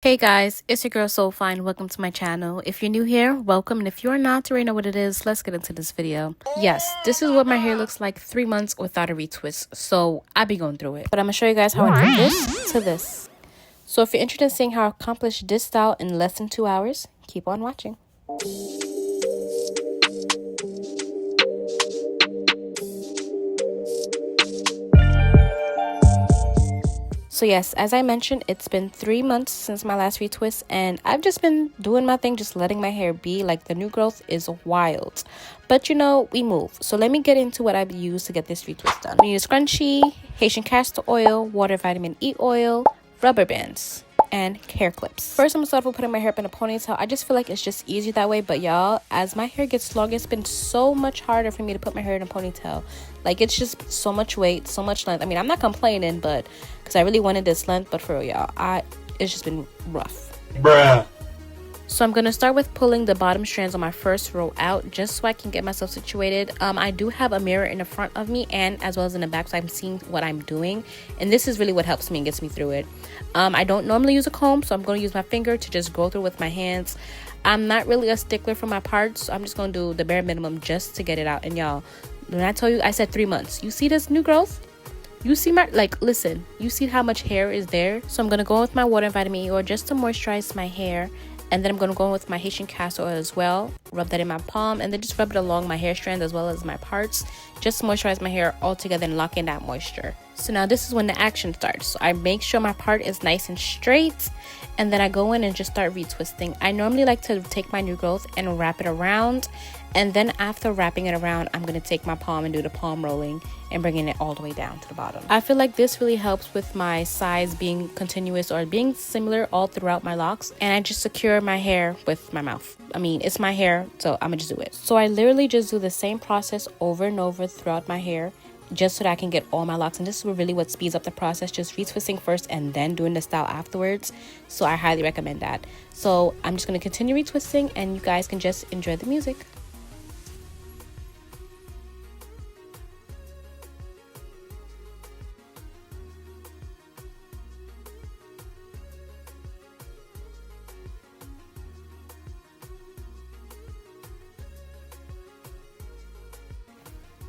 Hey guys, it's your girl Sofineee. Welcome to my channel. If you're new here, welcome, and if you're not, you already know what it is. Let's get into this video. Yes, this is what my hair looks like 3 months without a retwist, so I be going through it. But I'm gonna show you guys how I went from this to this. So if you're interested in seeing how I accomplished this style in less than 2 hours, keep on watching. So yes, as I mentioned, it's been 3 months since my last retwist, and I've just been doing my thing, just letting my hair be. Like, the new growth is wild, but you know, we move. So let me get into what I've used to get this retwist done. We use scrunchie, Haitian castor oil, water vitamin E oil, rubber bands, and hair clips. First, I'm gonna start with putting my hair up in a ponytail. I just feel like it's just easier that way, but y'all, as my hair gets longer, it's been so much harder for me to put my hair in a ponytail. Like, it's just so much weight, so much length. I mean, I'm not complaining, but because I really wanted this length, but for real, y'all, it's just been rough. Bruh. So I'm gonna start with pulling the bottom strands on my first row out, just so I can get myself situated. I do have a mirror in the front of me and as well as in the back, so I'm seeing what I'm doing, and this is really what helps me and gets me through it. I don't normally use a comb, so I'm gonna use my finger to just go through with my hands. I'm not really a stickler for my parts, so I'm just gonna do the bare minimum just to get it out. And y'all, when I tell you, I said 3 months, you see this new growth? You see my, like, listen, you see how much hair is there? So I'm gonna go in with my water and vitamin E oil just to moisturize my hair. And then I'm going to go in with my Haitian castor oil as well. Rub that in my palm and then just rub it along my hair strands as well as my parts. Just to moisturize my hair all together and lock in that moisture. So now this is when the action starts. So I make sure my part is nice and straight. And then I go in and just start retwisting. I normally like to take my new growth and wrap it around. And then after wrapping it around, I'm going to take my palm and do the palm rolling and bringing it all the way down to the bottom. I feel like this really helps with my sides being continuous or being similar all throughout my locks. And I just secure my hair with my mouth. I mean, it's my hair, so I'm gonna just do it. So I literally just do the same process over and over throughout my hair, just so that I can get all my locks. And this is really what speeds up the process, just retwisting first and then doing the style afterwards. So I highly recommend that. So I'm just going to continue retwisting and you guys can just enjoy the music.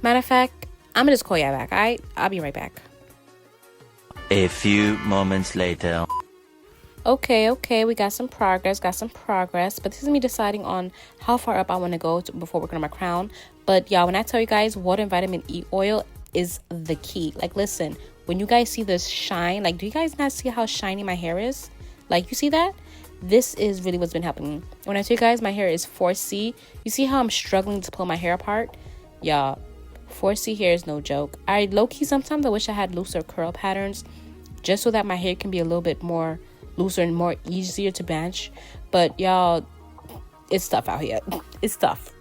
Matter of fact, I'm gonna just call y'all back. I'll be right back. A few moments later. Okay, we got some progress, but this is me deciding on how far up I want to go before working on my crown. But y'all, when I tell you guys, water and vitamin E oil is the key. Like, listen, when you guys see this shine, like, do you guys not see how shiny my hair is? Like, you see that? This is really what's been helping me. When I tell you guys my hair is 4C, you see how I'm struggling to pull my hair apart? Y'all, 4C hair is no joke. I low-key sometimes I wish I had looser curl patterns just so that my hair can be a little bit more looser and more easier to manage. But y'all, it's tough out here. It's tough.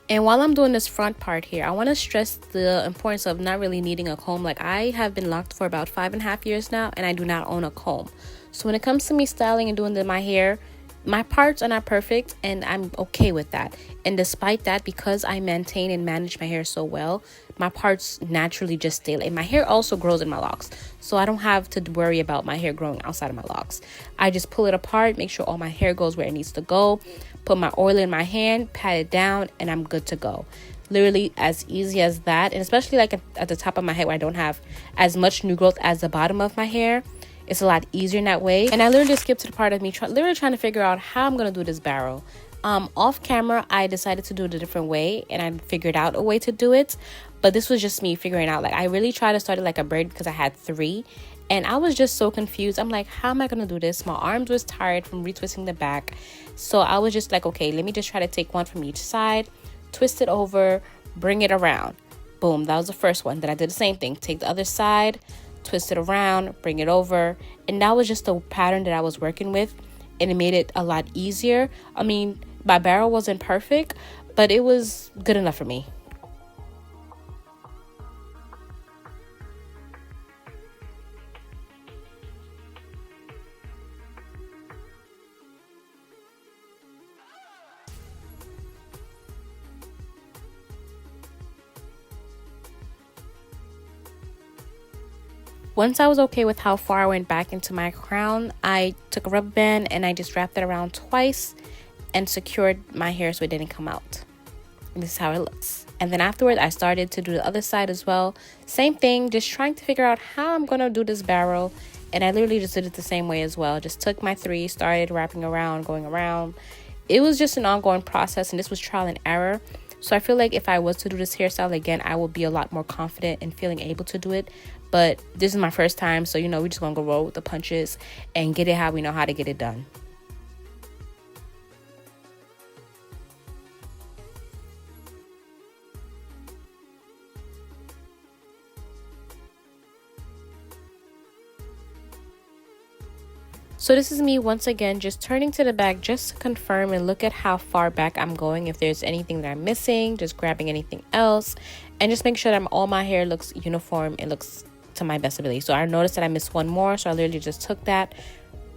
And while I'm doing this front part here, I want to stress the importance of not really needing a comb. Like, I have been locked for about 5.5 years now, and I do not own a comb. So when it comes to me styling and doing my hair, my parts are not perfect, and I'm okay with that. And despite that, because I maintain and manage my hair so well, my parts naturally just stay like. My hair also grows in my locks, so I don't have to worry about my hair growing outside of my locks. I just pull it apart, make sure all my hair goes where it needs to go, put my oil in my hand, pat it down, and I'm good to go. Literally as easy as that. And especially like at the top of my head where I don't have as much new growth as the bottom of my hair, it's a lot easier in that way. And I literally skipped to the part of me literally trying to figure out how I'm gonna do this barrel. Off camera, I decided to do it a different way, and I figured out a way to do it. But this was just me figuring out. Like, I really tried to start it like a braid because I had 3, and I was just so confused. I'm like, how am I gonna do this? My arms was tired from retwisting the back, so I was just like, okay, let me just try to take one from each side, twist it over, bring it around. Boom, that was the first one. Then I did the same thing, take the other side, twist it around, bring it over, and that was just the pattern that I was working with, and it made it a lot easier. I mean, my barrel wasn't perfect, but it was good enough for me. Once I was okay with how far I went back into my crown, I took a rubber band and I just wrapped it around twice and secured my hair so it didn't come out. And this is how it looks. And then afterward, I started to do the other side as well. Same thing, just trying to figure out how I'm gonna do this barrel. And I literally just did it the same way as well. Just took my 3, started wrapping around, going around. It was just an ongoing process, and this was trial and error. So I feel like if I was to do this hairstyle again, I would be a lot more confident in feeling able to do it. But this is my first time, so you know, we're just gonna go roll with the punches and get it how we know how to get it done. So this is me once again just turning to the back just to confirm and look at how far back I'm going. If there's anything that I'm missing, just grabbing anything else, and just make sure that all my hair looks uniform. It looks to my best ability. So I noticed that I missed one more, so I literally just took that,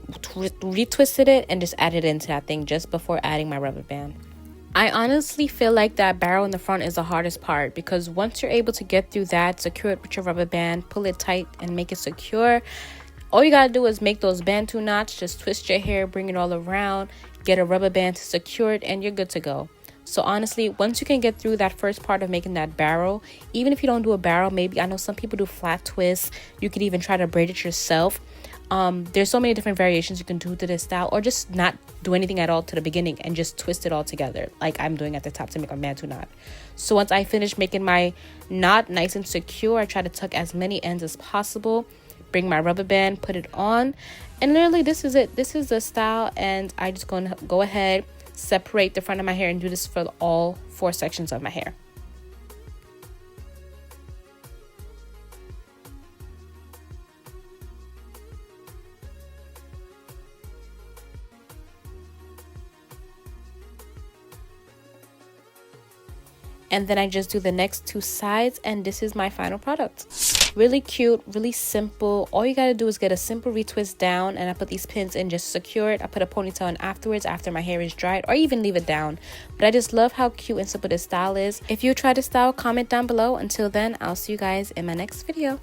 retwisted it, and just added it into that thing just before adding my rubber band. I honestly feel like that barrel in the front is the hardest part, because once you're able to get through that, secure it with your rubber band, pull it tight and make it secure, all you gotta do is make those bantu knots, just twist your hair, bring it all around, get a rubber band to secure it, and you're good to go. So honestly, once you can get through that first part of making that barrel, even if you don't do a barrel, maybe I know some people do flat twists, you could even try to braid it yourself. There's so many different variations you can do to this style, or just not do anything at all to the beginning and just twist it all together like I'm doing at the top to make a bantu knot. So once I finish making my knot nice and secure, I try to tuck as many ends as possible, bring my rubber band, put it on, and literally this is it. This is the style, and I just gonna go ahead, separate the front of my hair, and do this for all 4 sections of my hair. And then I just do the next 2 sides, and this is my final product. Really cute, really simple. All you gotta do is get a simple retwist down, and I put these pins in just to secure it. I put a ponytail in afterwards after my hair is dried, or even leave it down. But I just love how cute and simple this style is. If you try this style, comment down below. Until then, I'll see you guys in my next video.